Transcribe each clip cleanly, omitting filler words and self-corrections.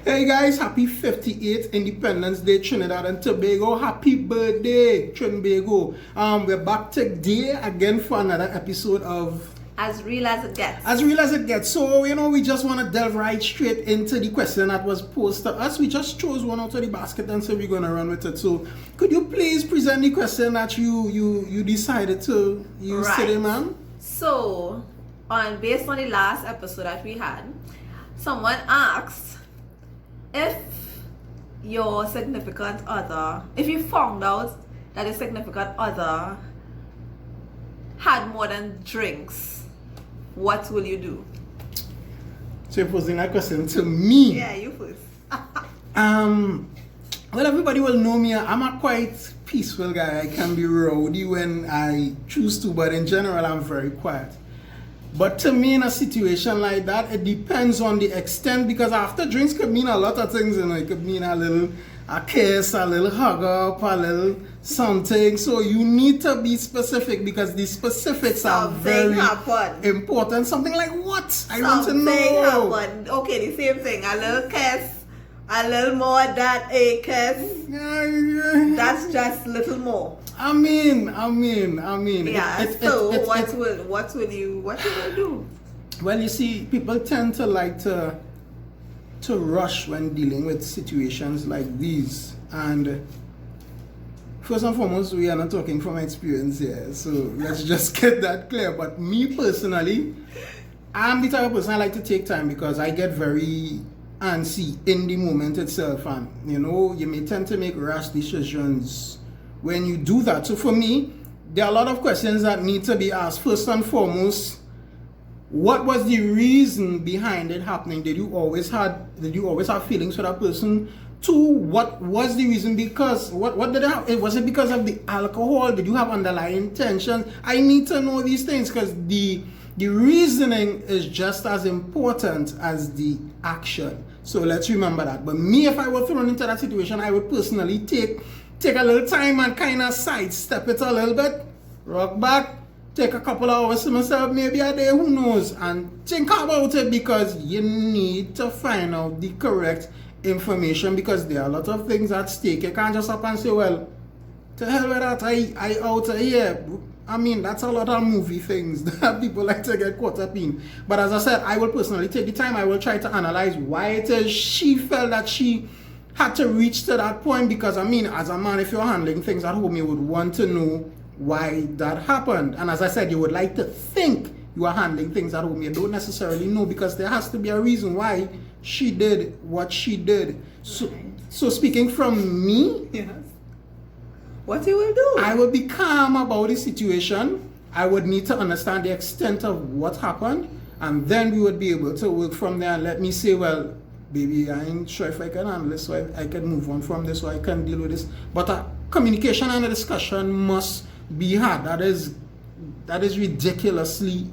Hey guys, happy 58th Independence Day, Trinidad and Tobago. Happy birthday, Trinbago. We're back today again for another episode of As Real As It Gets. As Real As It Gets. So, we just want to delve right straight into the question that was posed to us. We just chose one out of the basket and said we're going to run with it. So, could you please present the question that you decided to use today, ma'am? So, based on the last episode that we had, someone asked if your significant other, if you found out that a significant other had more than drinks, what will you do? So you're posing that question to me. Yeah, you first. Well, everybody will know me. I'm a quite peaceful guy. I can be rowdy when I choose to, but in general, I'm very quiet. But to me, in a situation like that, it depends on the extent, because after drinks could mean a lot of things. It could mean a kiss, a little hug up, a little something. So you need to be specific, because the specifics are very important. Something like what? I want to know. Happened. Okay, the same thing. A little kiss, a little more than a kiss. That's just a little more. I mean. Yeah. What will you do? Well, you see, people tend to like to rush when dealing with situations like these. And first and foremost, we are not talking from experience here, so let's just get that clear. But me personally, I'm the type of person I like to take time, because I get very antsy in the moment itself, and you may tend to make rash decisions when you do that. So for me, there are a lot of questions that need to be asked. First and foremost, what was the reason behind it happening? Did you always have feelings for that person? Two, what was the reason? Because what did it happen? Was it because of the alcohol? Did you have underlying tensions? I need to know these things, because the reasoning is just as important as the action. So let's remember that. But me, if I were thrown into that situation, I would personally take a little time and kind of sidestep it a little bit, rock back, take a couple of hours to myself, maybe a day, who knows, and think about it, because you need to find out the correct information, because there are a lot of things at stake. You can't just up and say, well, to hell with that, I out of here. I mean, that's a lot of movie things that people like to get caught up in. But as I said, I will personally take the time. I will try to analyze why it is she felt that she had to reach to that point, because as a man, if you're handling things at home, you would want to know why that happened. And as I said, you would like to think you are handling things at home. You don't necessarily know, because there has to be a reason why she did what she did. So speaking from me, yes, what you will do? I will be calm about the situation. I would need to understand the extent of what happened, and then we would be able to work from there. And let me say, well, baby, I ain't sure if I can handle this, so I can move on from this, so I can deal with this. But a communication and a discussion must be had. That is ridiculously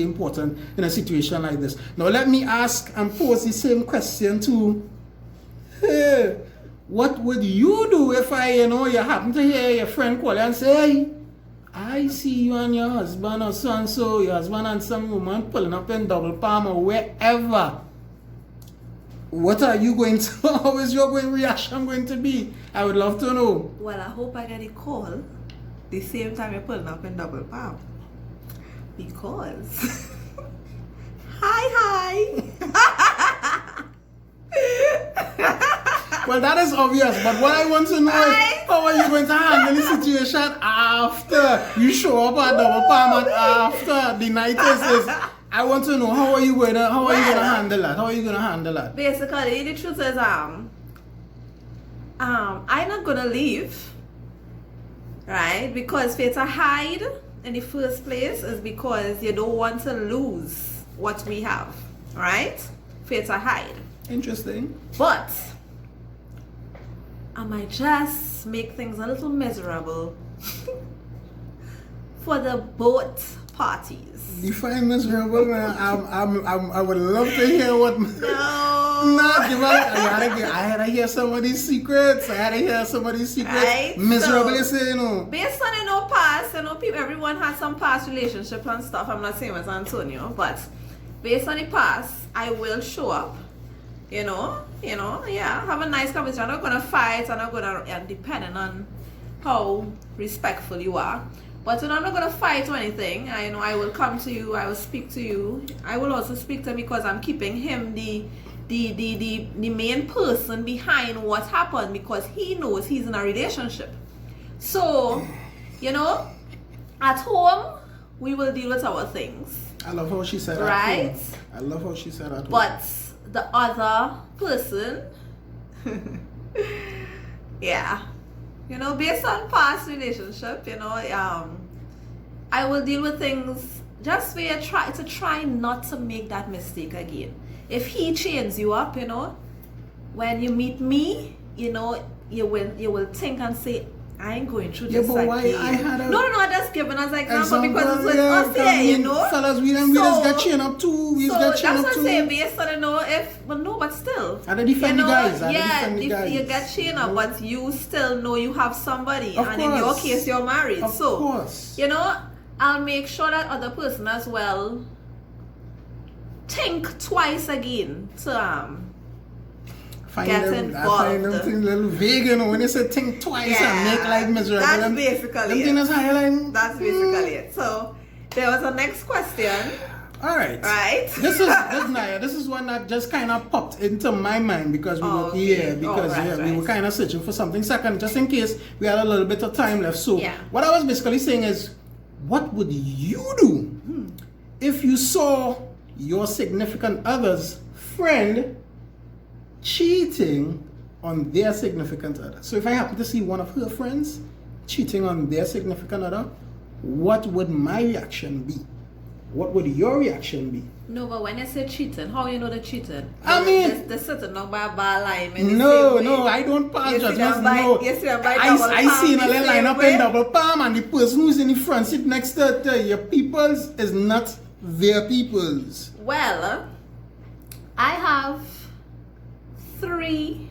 important in a situation like this. Now let me ask and pose the same question to her. What would you do if you happen to hear your friend call you and say, hey, I see you and your husband or so-and-so, your husband and some woman pulling up in Double Palm or wherever? What are you going to, how is your reaction going to be? I would love to know. Well, I hope I get a call the same time you're pulling up in Double Palm. Because, hi. Well, that is obvious, but what I want to know is, how are you going to handle the situation after you show up at Double Palm and after the night is I want to know, how are you going to handle that? How are you going to handle that? Basically, the truth is, I'm not going to leave, right? Because for to hide in the first place is because you don't want to lose what we have, right? For to hide. Interesting. But I might just make things a little miserable for the both parties. Define miserable, man. I would love to hear what. No. I had to hear somebody's secrets. Right? Miserable, so, based on past, people, everyone has some past relationship and stuff. I'm not saying it's Antonio, but based on the past, I will show up, yeah, have a nice conversation. I'm not gonna fight, I'm not gonna, and depending on how respectful you are. But I'm not gonna fight or anything. I will come to you, I will speak to you. I will also speak to him because I'm keeping him the main person behind what happened, because he knows he's in a relationship. So, at home we will deal with our things. I love how she said right? At home. I love how she said at home. But the other person, yeah, based on past relationship, I will deal with things just where try not to make that mistake again. If he chains you up, when you meet me, you will think and say, I ain't going through this again. No, just giving us an example because it's with us here, Fellas, we just get chained up too. We just get chained up too. That's what I'm saying, based on, but still. And the defend the guys. You get chained up, but you still know you have somebody. Of and course. In your case, you're married. Of course. I'll make sure that other person as well think twice again to get involved. I find them things a little vague, when they say think twice and make life miserable. That's basically it. That's basically it. So there was a next question. All right. Right. This is one that just kind of popped into my mind because we were here we were kind of searching for something second, just in case we had a little bit of time left. So what I was basically saying is, what would you do if you saw your significant other's friend cheating on their significant other? So if I happen to see one of her friends cheating on their significant other, what would my reaction be? What would your reaction be? No, but when you say cheating, how you know they're cheating? They're sitting on by a bar line. No, I don't pass judgments. No, I see in a little line up in double palm, and the person who's in the front seat next to your peoples is not their peoples. Well, I have 3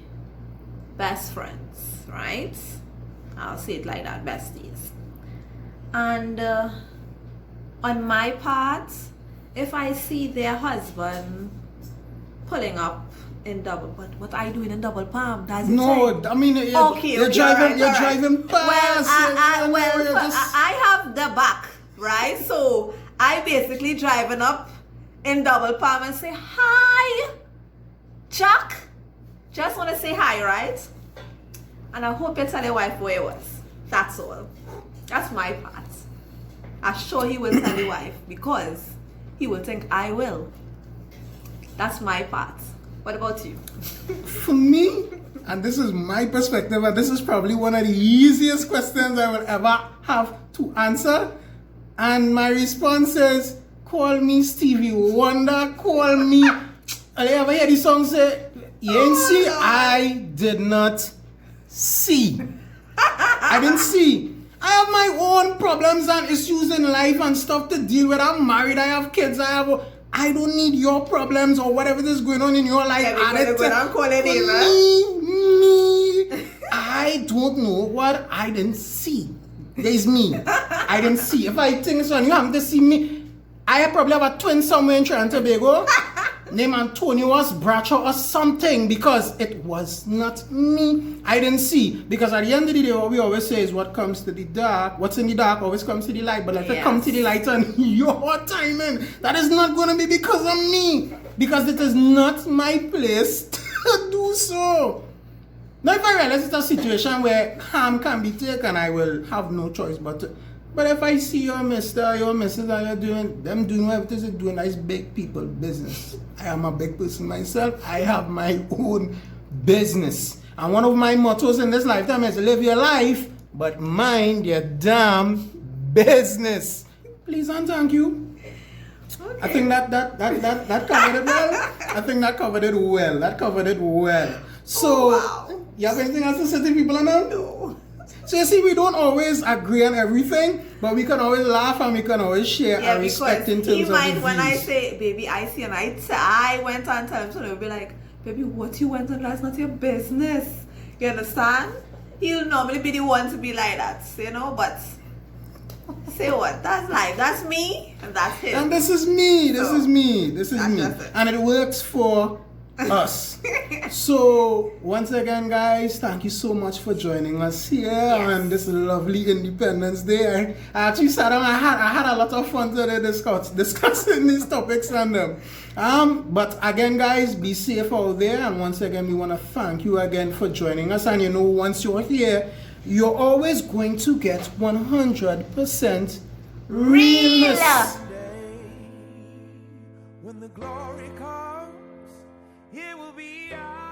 best friends, right? I'll say it like that, besties. And on my part, if I see their husband pulling up in double, but what are you doing in double palm? I mean, you're driving past. I have the back, right? So I basically driving up in double palm and say, hi, Jack. Just want to say hi, right? And I hope you tell your wife where it was. That's all. That's my part. I'm sure he will tell your wife because he will think I will. That's my part. What about you? For me, and this is my perspective, and this is probably one of the easiest questions I will ever have to answer. And my response is, call me Stevie Wonder, call me. You ever hear the song say, you ain't see? I did not see. I didn't see. I have my own problems and issues in life and stuff to deal with. I'm married, I have kids, I don't need your problems or whatever is going on in your life. I don't know what I didn't see. There's me. I didn't see. If I think so and you happen to see me, I probably have a twin somewhere in Trinidad and Tobago. Name Antonio Bradshaw or something, because it was not me. I didn't see. Because at the end of the day, what we always say is what comes to the dark, what's in the dark always comes to the light. But if it comes to the light on your timing, that is not going to be because of me. Because it is not my place to do so. Now if I realize it's a situation where harm can be taken, I will have no choice but to. But if I see your mister, your missus, and you're doing whatever it is you're doing, that's big people business. I am a big person myself. I have my own business. And one of my mottos in this lifetime is live your life, but mind your damn business. Please and thank you. Okay. I think that covered it well. I think that covered it well. So, you have anything else to say to people now? No. So you see, we don't always agree on everything, but we can always laugh and we can always share our respect in terms of the views. When I say, baby, I see, and I went on time, so they'll be like, baby, what you went on, that's not your business. You understand? He'll normally be the one to be like that, but say what? That's life. That's me, and that's him. And this is me. This is me. And it works for us. So once again, guys, thank you so much for joining us here on this lovely Independence Day. I actually sat down. I had a lot of fun today discussing these topics and but again, guys, be safe out there. And once again, we want to thank you again for joining us. And you know, once you're here, you're always going to get 100% realness. When the glory comes, it will be ours.